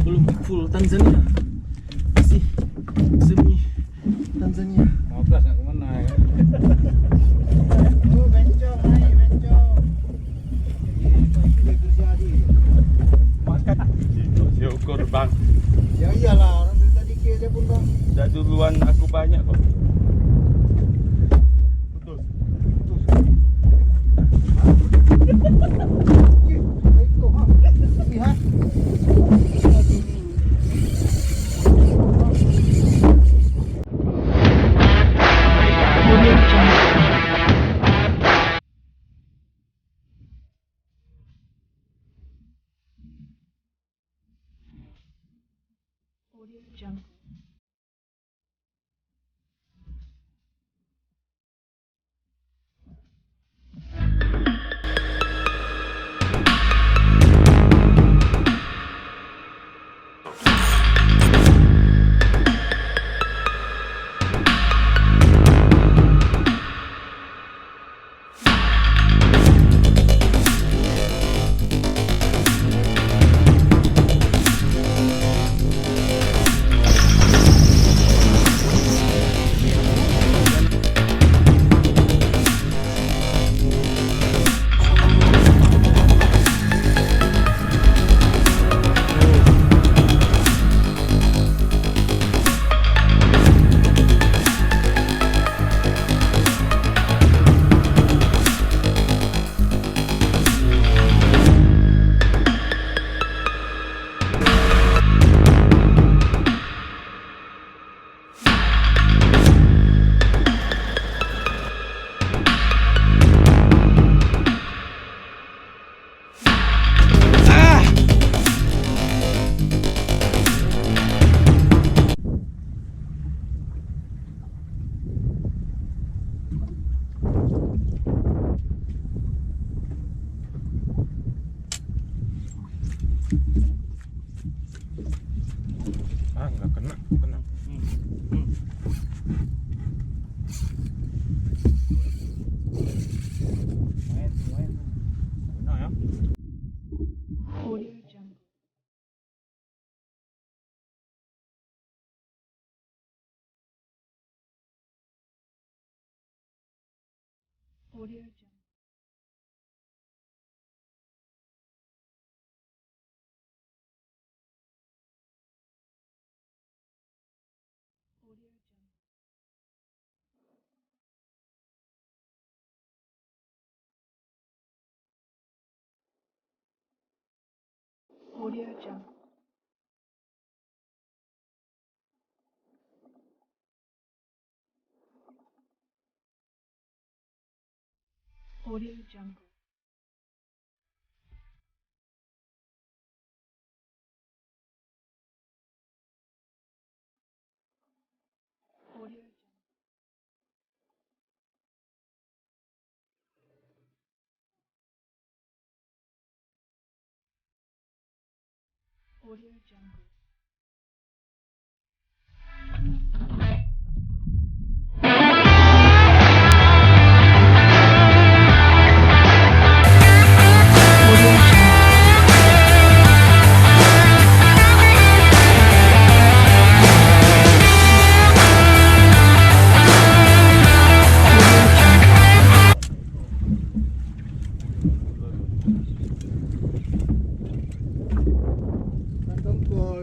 Belum full Tanzania. Masih semi Tanzania. Mau gas nak kemana ya? Oh, bencong, naik bencong. Ini kerja di. Makan. Dia ukur bang. Ya iyalah, orang dari tadi ke dia pun bang. Dah duluan aku banyak kok. Betul. Itu ha. Lihat. Ah, enggak kena. Main. Kena ya.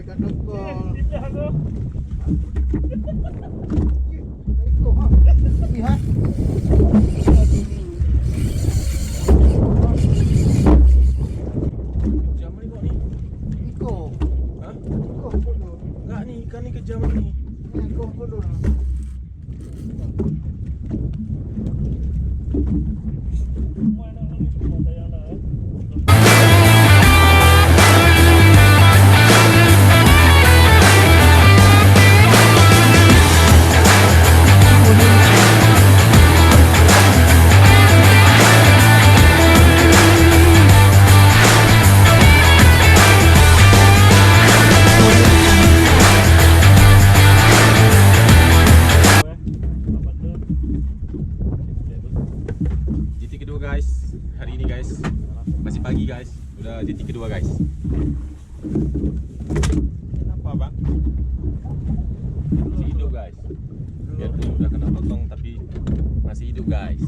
Ikan dongkol. Itu ha. Lihat. Kejam ni kok ni. Iko. Hah? Iko dulu. Enggak ni, ikan ni kejam ni. Ni iko dulu. titik kedua guys. Kenapa bang? Masih hidup guys. Biarpun udah kena potong tapi masih hidup guys.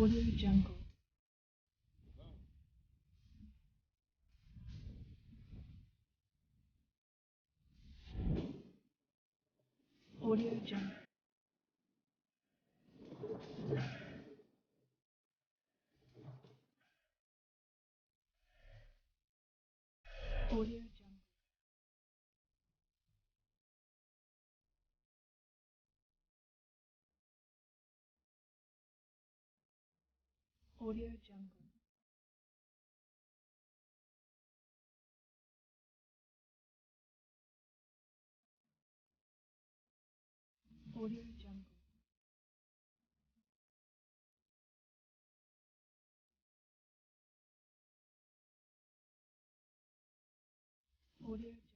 Audio Jungle. Audio Jungle. Audio Jungle. Audio Jungle. Audio Jungle. Audio Jungle.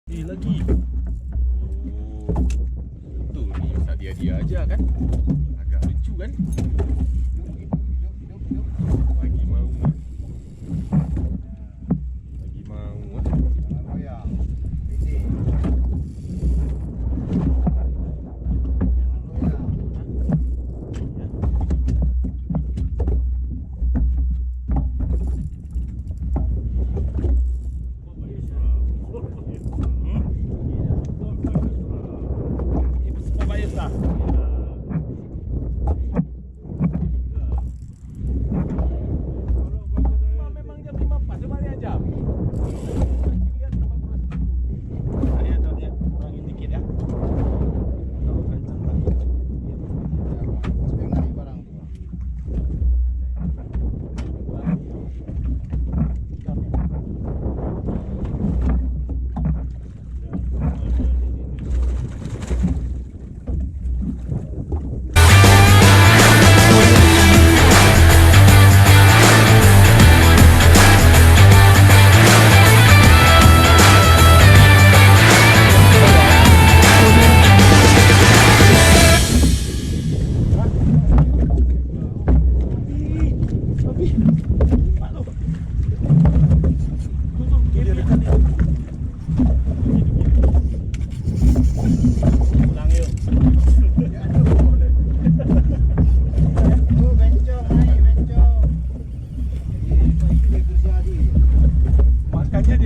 Lagi. Oh, tu ni tak dia aja kan? Agak lucu kan? Lagi mau ah. Lagi mau ah.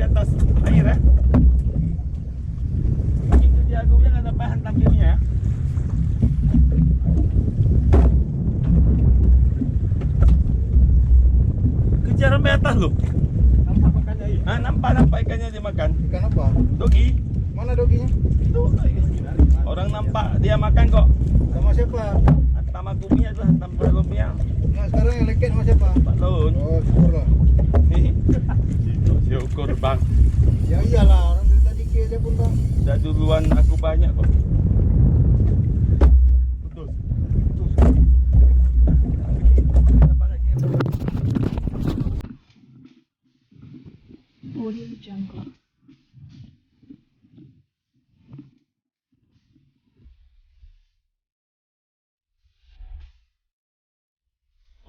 atas air Itu dia aku bilang ada bahan tampilnya. Kejar sampai atas loh. Nampak makannya ini. Nampak ikannya dia makan. Ikan apa? Dogi. Mana doginya? Itu orang nampak dia makan kok. Sama siapa? Hantam aku punya tu, hantam belum punya. Nah sekarang yang leket sama siapa? Pak Laun. Oh syukurlah. Syukur bang. Ya iyalah, orang dari tadi ke aja pun bang. Dah duluan aku banyak kok. Betul. Audio Jungle.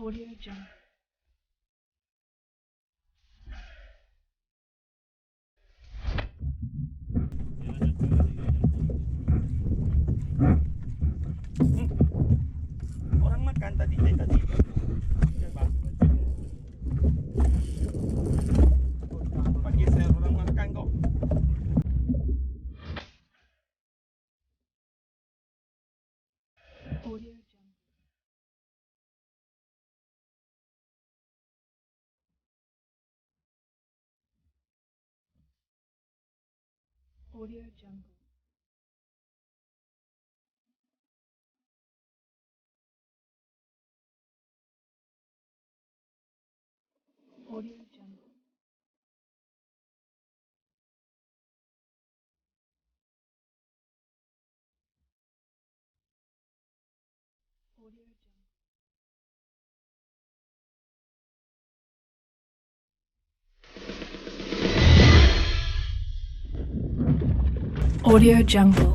Audio Jungle. Orang makan tadi. Pagi saya orang makan kok. Audio Jungle. Audio Jungle. Audio Jungle. Audio Jungle. Audio Jungle. Audio Jungle.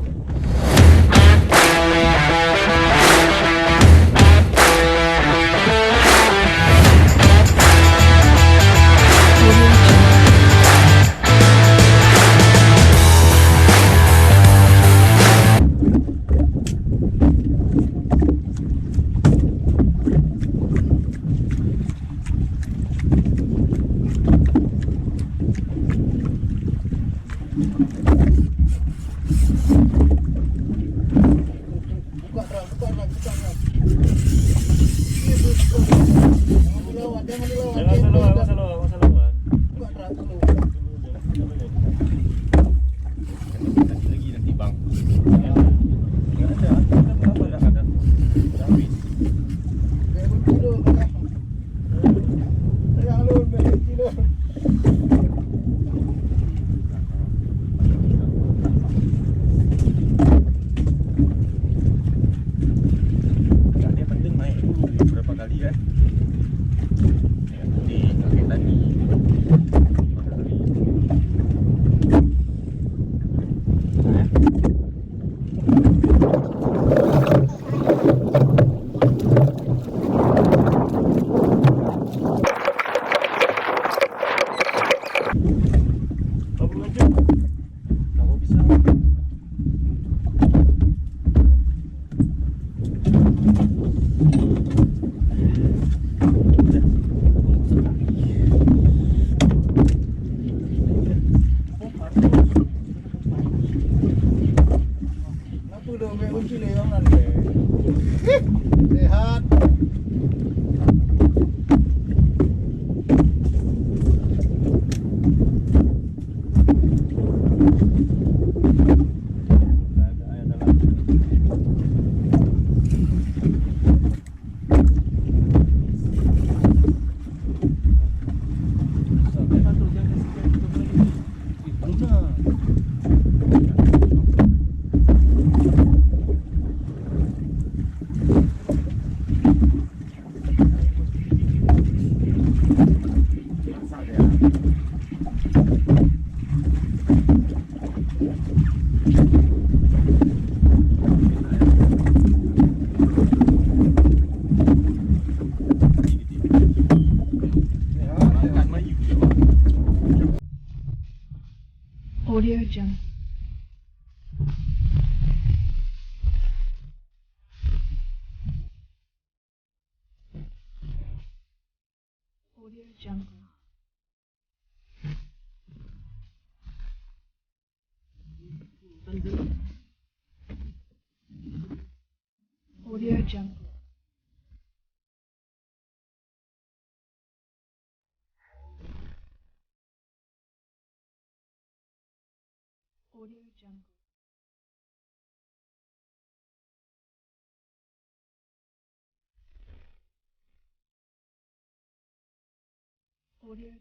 Buka terang. Jangan dilawat. Jangan salah. Buka terang dulu. Lagi nanti bang. Enggak ada. Habis. Kayak kunci dulu. Sayang lu, kayak kunci dulu. Dia penting naik dulu berapa kali kan. Ya, tadi kakek tadi. Berapa kali? Apa lanjut? Kalau bisa. Kenapa dong kayak kunci le yang nanti? Sehat. Audio Jungle. Audio Jungle. Audio Jungle. Audio